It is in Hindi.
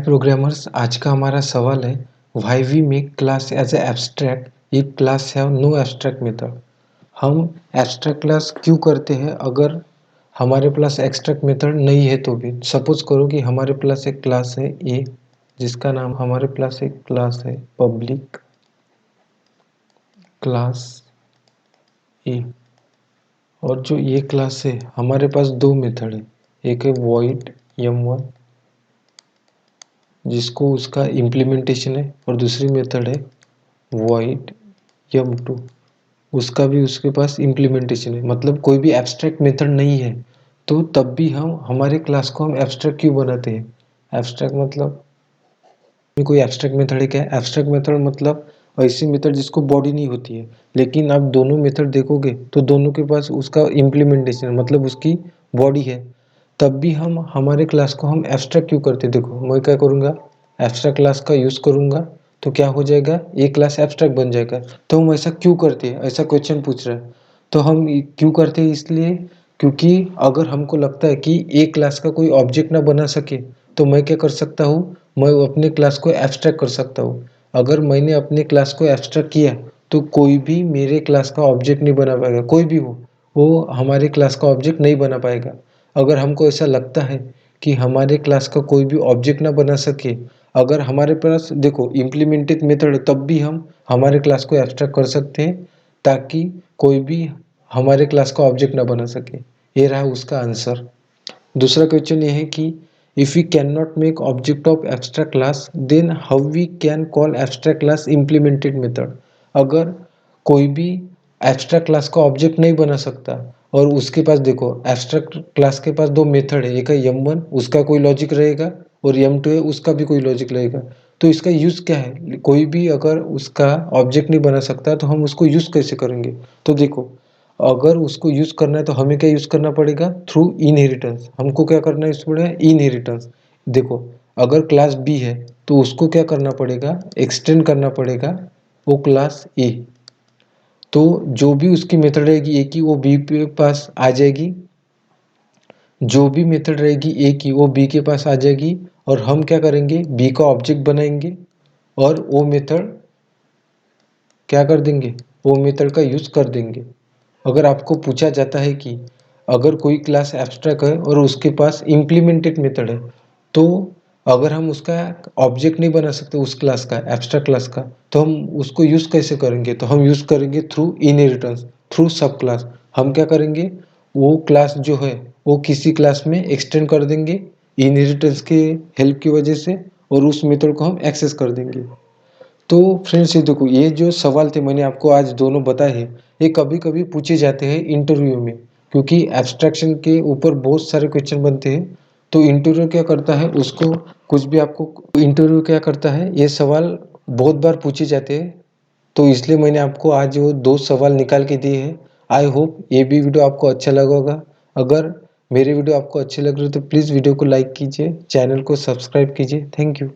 प्रोग्रामर्स, आज का हमारा सवाल है why we make class as a abstract if class have no abstract method. हम एब्स्ट्रैक्ट क्लास क्यों करते हैं अगर हमारे पास एब्स्ट्रैक्ट मेथड नहीं है तो भी। सपोज करो कि हमारे पास एक क्लास है ए, जिसका नाम हमारे पास एक क्लास है पब्लिक क्लास ए, और जो ये क्लास है हमारे पास दो मेथड है, एक है void m1 जिसको उसका इम्प्लीमेंटेशन है, और दूसरी मेथड है void m2 उसका भी उसके पास इम्प्लीमेंटेशन है। मतलब कोई भी एब्स्ट्रैक्ट मेथड नहीं है तो तब भी हम हमारे क्लास को हम एब्स्ट्रैक्ट क्यों बनाते हैं। एब्स्ट्रैक्ट मतलब कोई एब्स्ट्रैक्ट मेथड है क्या? एब्स्ट्रैक्ट मेथड मतलब ऐसी मेथड जिसको बॉडी नहीं होती है, लेकिन आप दोनों मेथड देखोगे तो दोनों के पास उसका इम्प्लीमेंटेशन मतलब उसकी बॉडी है, तब भी हम हमारे क्लास को हम एब्स्ट्रैक्ट क्यों करते। देखो मैं क्या करूँगा, एब्स्ट्रैक्ट क्लास का यूज़ करूँगा तो क्या हो जाएगा, ये क्लास एब्स्ट्रैक्ट बन जाएगा। तो हम ऐसा क्यों करते हैं, ऐसा क्वेश्चन पूछ रहा है। तो हम क्यों करते हैं, इसलिए क्योंकि अगर हमको लगता है कि एक क्लास का कोई ऑब्जेक्ट ना बना सके तो मैं क्या कर सकता हूँ, मैं अपने क्लास को एब्स्ट्रैक्ट कर सकता हूँ। अगर मैंने अपने क्लास को एब्स्ट्रैक्ट किया तो कोई भी मेरे क्लास का ऑब्जेक्ट नहीं बना पाएगा, कोई भी हो वो हमारे क्लास का ऑब्जेक्ट नहीं बना पाएगा। अगर हमको ऐसा लगता है कि हमारे क्लास का कोई भी ऑब्जेक्ट ना बना सके, अगर हमारे पास देखो इम्प्लीमेंटेड मेथड है, तब भी हम हमारे क्लास को एब्स्ट्रैक्ट कर सकते हैं ताकि कोई भी हमारे क्लास का ऑब्जेक्ट ना बना सके। ये रहा उसका आंसर। दूसरा क्वेश्चन ये है कि if we can not make object of abstract class then how we can call abstract class implemented method. अगर कोई भी एब्स्ट्रैक्ट क्लास का ऑब्जेक्ट नहीं बना सकता और उसके पास देखो एब्स्ट्रैक्ट क्लास के पास दो मेथड है, एक है m1 उसका कोई लॉजिक रहेगा और m2 है उसका भी कोई लॉजिक रहेगा, तो इसका यूज़ क्या है। कोई भी अगर उसका ऑब्जेक्ट नहीं बना सकता तो हम उसको यूज़ कैसे करेंगे। तो देखो अगर उसको यूज़ करना है तो हमें क्या यूज़ करना पड़ेगा, थ्रू इनहेरिटेंस। हमको क्या करना है इसमें, इनहेरिटेंस। देखो अगर क्लास बी है तो उसको क्या करना पड़ेगा, एक्सटेंड करना पड़ेगा वो क्लास ए। तो जो भी उसकी मेथड रहेगी ए की वो बी के पास आ जाएगी, जो भी मेथड रहेगी ए की वो बी के पास आ जाएगी, और हम क्या करेंगे बी का ऑब्जेक्ट बनाएंगे और वो मेथड क्या कर देंगे, वो मेथड का यूज़ कर देंगे। अगर आपको पूछा जाता है कि अगर कोई क्लास एब्स्ट्रैक्ट है और उसके पास इम्प्लीमेंटेड मेथड है, तो अगर हम उसका ऑब्जेक्ट नहीं बना सकते उस क्लास का, एब्स्ट्रैक्ट क्लास का, तो हम उसको यूज़ कैसे करेंगे। तो हम यूज़ करेंगे थ्रू इनहेरिटेंस, थ्रू सब क्लास। हम क्या करेंगे, वो क्लास जो है वो किसी क्लास में एक्सटेंड कर देंगे इनहेरिटेंस के हेल्प की वजह से, और उस मेथड को हम एक्सेस कर देंगे। तो फ्रेंड्स ये देखो ये जो सवाल थे मैंने आपको आज दोनों बताए हैं, ये कभी कभी पूछे जाते हैं इंटरव्यू में, क्योंकि एब्स्ट्रैक्शन के ऊपर बहुत सारे क्वेश्चन बनते हैं। तो इंटरव्यू क्या करता है, उसको कुछ भी आपको इंटरव्यू क्या करता है, ये सवाल बहुत बार पूछे जाते हैं। तो इसलिए मैंने आपको आज वो दो सवाल निकाल के दिए हैं। आई होप ये भी वीडियो आपको अच्छा लगा होगा। अगर मेरे वीडियो आपको अच्छे लग रहे हो तो प्लीज़ वीडियो को लाइक कीजिए, चैनल को सब्सक्राइब कीजिए। Thank you.